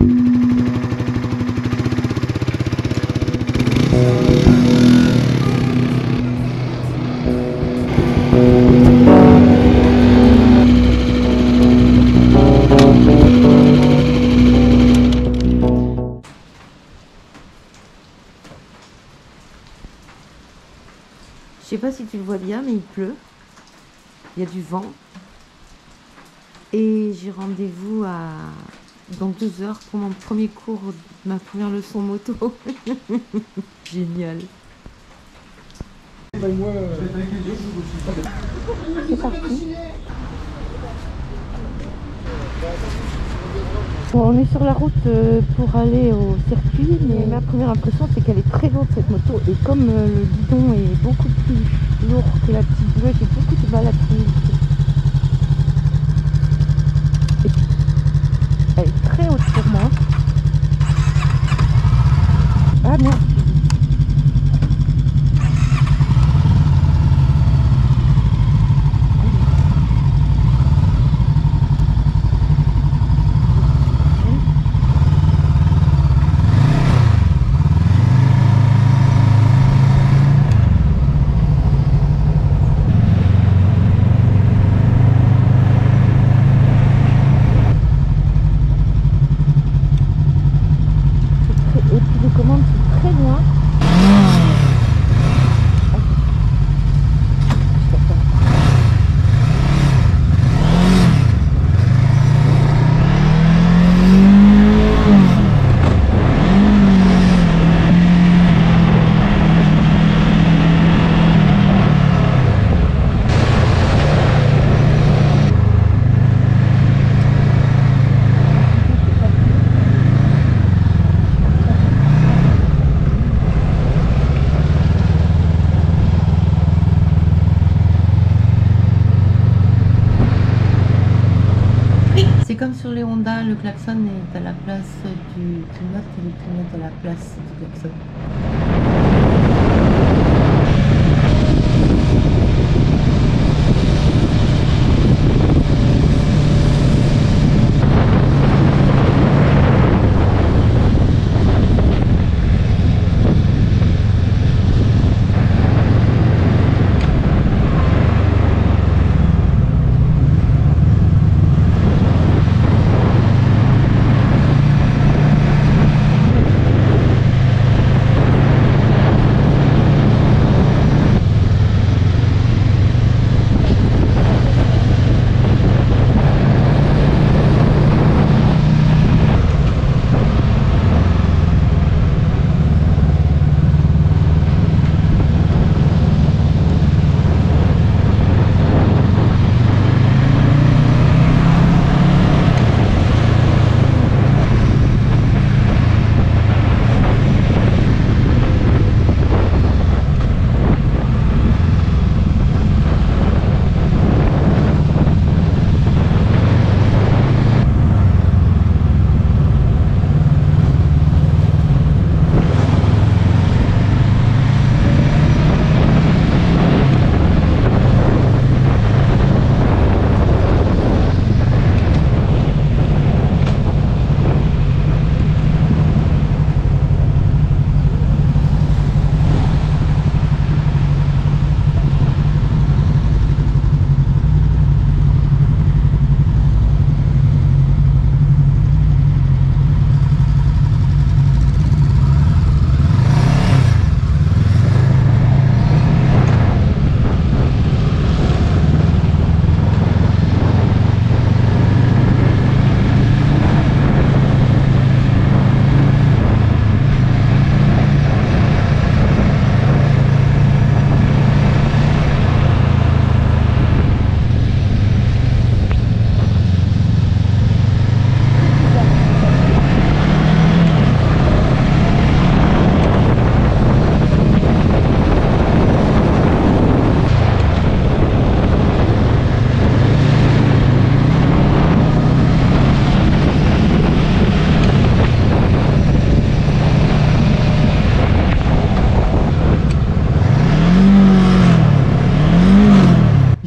Je sais pas si tu le vois bien, mais il pleut. Il y a du vent. Et j'ai rendez-vous dans 2 heures pour mon premier cours, ma première leçon moto. Génial. C'est parti. Bon, on est sur la route pour aller au circuit, mais ma première impression c'est qu'elle est très lourde cette moto, et comme le guidon est beaucoup plus lourd que la petite bleue, j'ai beaucoup de mal à tenir. Elle est très haute pour moi. Ah merde. Comme sur les Honda, le klaxon est à la place du clignote et le clignote à la place du klaxon.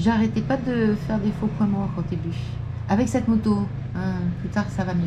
J'arrêtais pas de faire des faux points morts au début. Avec cette moto, hein, plus tard ça va mieux.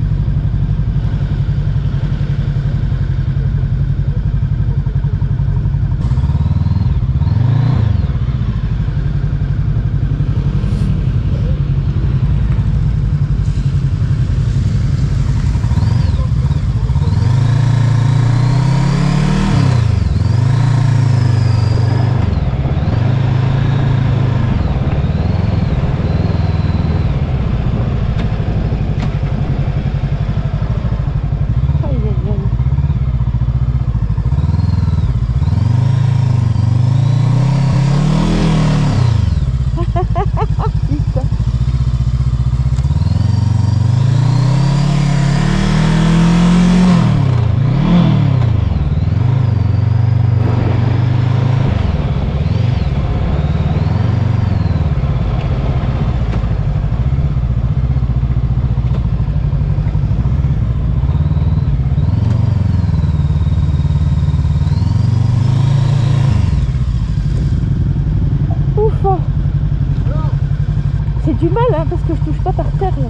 j'ai du mal hein, parce que je touche pas par terre là.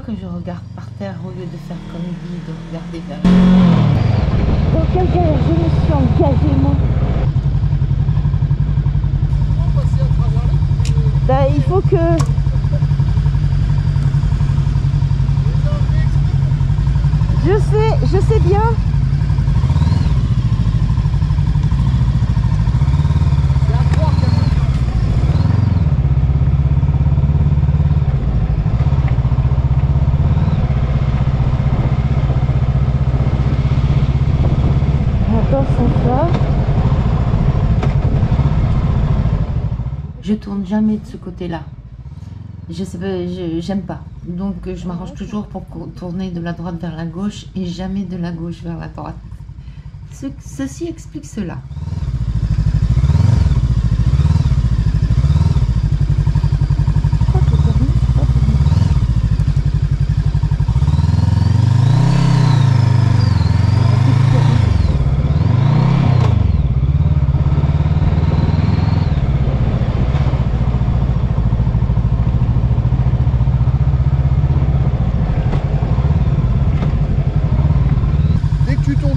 Que je regarde par terre au lieu de faire comme lui, de regarder vers. Dans quelle galère je me suis engagée moi? Bah, il faut que... Je sais bien. Je tourne jamais de ce côté-là. Je sais pas, j'aime pas. Donc je m'arrange toujours pour tourner de la droite vers la gauche et jamais de la gauche vers la droite. Ceci explique cela.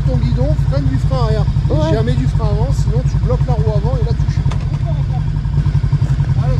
Ton guidon, freine du frein arrière. Ouais. Jamais du frein avant, sinon tu bloques la roue avant et là tu chutes. Allez.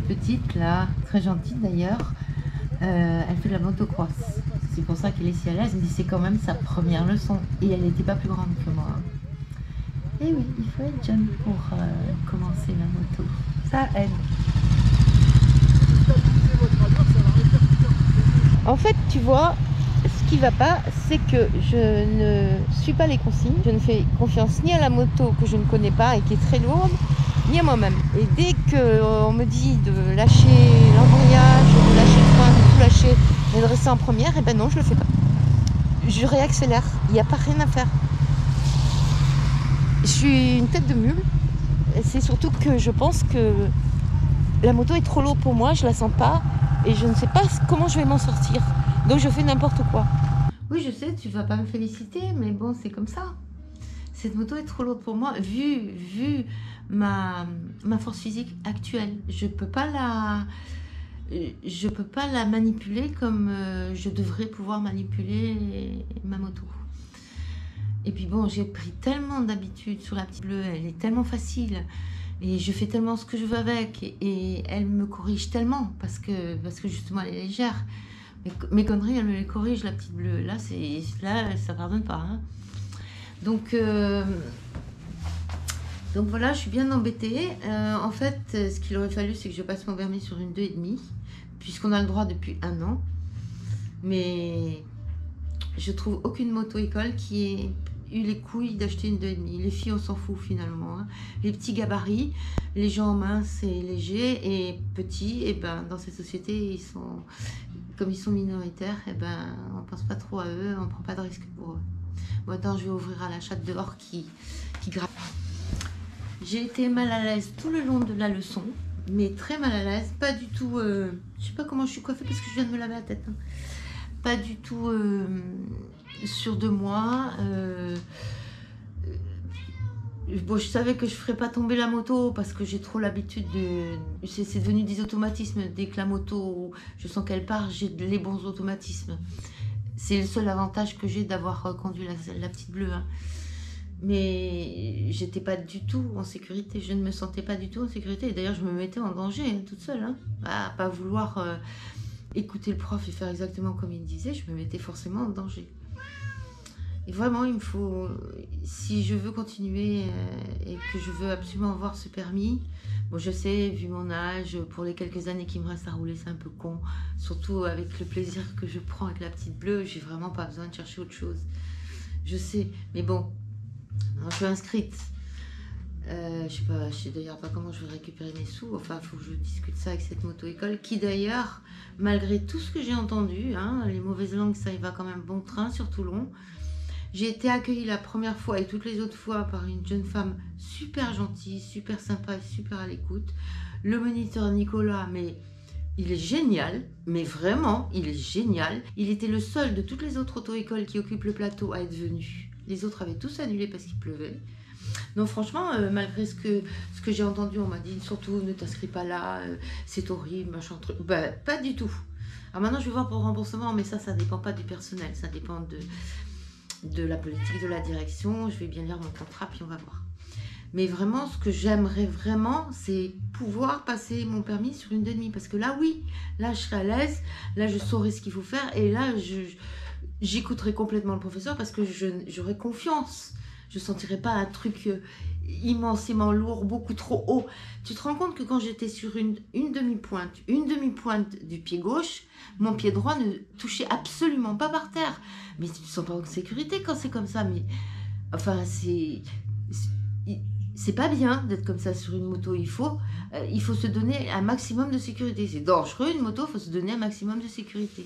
Petite là, très gentille d'ailleurs, elle fait de la motocross. C'est pour ça qu'elle est si à l'aise, mais c'est quand même sa première leçon et elle n'était pas plus grande que moi. Et oui, il faut être jeune pour commencer la moto. Ça aide. En fait, tu vois, ce qui va pas, c'est que je ne suis pas les consignes. Je ne fais confiance ni à la moto que je ne connais pas et qui est très lourde, ni à moi-même. Et dès qu'on me dit de lâcher l'embrayage, de lâcher le frein, de tout lâcher et de rester en première, et ben non, je le fais pas. Je réaccélère, il n'y a pas rien à faire. Je suis une tête de mule. C'est surtout que je pense que la moto est trop lourde pour moi, je la sens pas et je ne sais pas comment je vais m'en sortir. Donc je fais n'importe quoi. Oui, je sais, tu vas pas me féliciter, mais bon, c'est comme ça. Cette moto est trop lourde pour moi, vu ma force physique actuelle. Je peux pas la manipuler comme je devrais pouvoir manipuler ma moto. Et puis bon, j'ai pris tellement d'habitude sur la petite bleue, elle est tellement facile. Et je fais tellement ce que je veux avec. Et elle me corrige tellement, parce que justement, elle est légère. Mes conneries, elle me les corrige, la petite bleue. Là, ça pardonne pas. Hein. Donc voilà, je suis bien embêtée. En fait, ce qu'il aurait fallu, c'est que je passe mon permis sur une 2,5, puisqu'on a le droit depuis 1 an. Mais je trouve aucune moto-école qui ait eu les couilles d'acheter une 2,5. Les filles, on s'en fout finalement. Hein. Les petits gabarits, les gens minces et légers et petits, et ben, dans cette société, comme ils sont minoritaires, et ben, on pense pas trop à eux, on prend pas de risque pour eux. Bon, attends, je vais ouvrir à la chatte dehors qui gratte. J'ai été mal à l'aise tout le long de la leçon, mais très mal à l'aise, pas du tout, je sais pas comment je suis coiffée parce que je viens de me laver la tête, hein. Pas du tout sûre de moi. Bon, je savais que je ferais pas tomber la moto parce que j'ai trop l'habitude de... C'est devenu des automatismes. Dès que la moto, je sens qu'elle part, j'ai les bons automatismes. C'est le seul avantage que j'ai d'avoir conduit la petite bleue, hein. Mais j'étais pas du tout en sécurité. Je ne me sentais pas du tout en sécurité. Et d'ailleurs, je me mettais en danger, hein, toute seule, hein. À pas vouloir écouter le prof et faire exactement comme il disait, je me mettais forcément en danger. Et vraiment, il me faut, si je veux continuer et que je veux absolument avoir ce permis, bon, je sais, vu mon âge, pour les quelques années qui me restent à rouler, c'est un peu con. Surtout avec le plaisir que je prends avec la petite bleue, j'ai vraiment pas besoin de chercher autre chose. Je sais, mais bon, je suis inscrite. Je sais d'ailleurs pas comment je vais récupérer mes sous. Enfin, il faut que je discute ça avec cette moto-école qui d'ailleurs, malgré tout ce que j'ai entendu, hein, les mauvaises langues, ça y va quand même bon train sur Toulon. J'ai été accueillie la première fois et toutes les autres fois par une jeune femme super gentille, super sympa et super à l'écoute. Le moniteur Nicolas, mais il est génial, mais vraiment, il est génial. Il était le seul de toutes les autres auto-écoles qui occupent le plateau à être venu. Les autres avaient tous annulé parce qu'il pleuvait. Non, franchement, malgré ce que j'ai entendu, on m'a dit surtout ne t'inscris pas là, c'est horrible, machin truc. Bah, pas du tout. Alors maintenant, je vais voir pour le remboursement, mais ça dépend pas du personnel, ça dépend de la politique, de la direction. Je vais bien lire mon contrat, puis on va voir. Mais vraiment, ce que j'aimerais vraiment, c'est pouvoir passer mon permis sur une 2,5. Parce que là, oui, là, je serai à l'aise, là, je saurai ce qu'il faut faire, et là, j'écouterai complètement le professeur parce que j'aurai confiance. Je ne sentirai pas un truc immensément lourd, beaucoup trop haut. Tu te rends compte que quand j'étais sur une demi-pointe du pied gauche, mon pied droit ne touchait absolument pas par terre. Mais tu ne te sens pas en sécurité quand c'est comme ça. Mais enfin, c'est pas bien d'être comme ça sur une moto. Il faut se donner un maximum de sécurité. C'est dangereux une moto, il faut se donner un maximum de sécurité.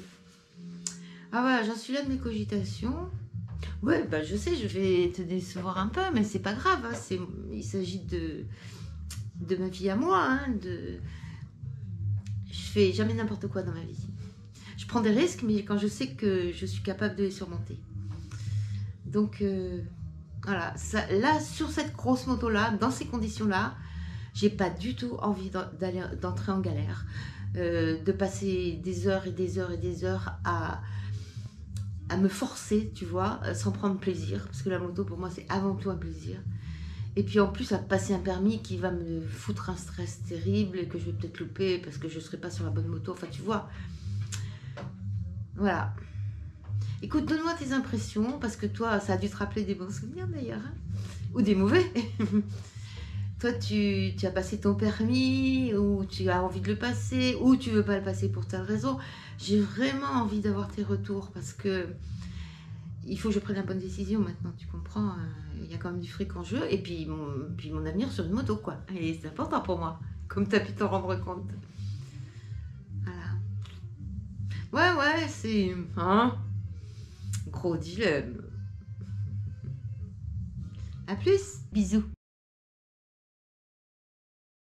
Ah voilà, j'en suis là de mes cogitations. Ouais, bah je sais, je vais te décevoir un peu, mais c'est pas grave, hein, il s'agit de ma vie à moi, hein, je fais jamais n'importe quoi dans ma vie. Je prends des risques, mais quand je sais que je suis capable de les surmonter. Donc, voilà, là, sur cette grosse moto-là, dans ces conditions-là, j'ai pas du tout envie d'entrer en galère, de passer des heures et des heures et des heures à me forcer, tu vois, sans prendre plaisir, parce que la moto pour moi c'est avant tout un plaisir. Et puis en plus à passer un permis qui va me foutre un stress terrible et que je vais peut-être louper parce que je ne serai pas sur la bonne moto, enfin tu vois. Voilà. Écoute, donne-moi tes impressions, parce que toi ça a dû te rappeler des bons souvenirs d'ailleurs, hein, ou des mauvais. Toi tu as passé ton permis, ou tu as envie de le passer, ou tu veux pas le passer pour telle raison. J'ai vraiment envie d'avoir tes retours parce que il faut que je prenne la bonne décision maintenant, tu comprends, il y a quand même du fric en jeu et puis mon avenir sur une moto, quoi. Et c'est important pour moi, comme tu as pu t'en rendre compte. Voilà. Ouais, c'est un gros dilemme. À plus, bisous.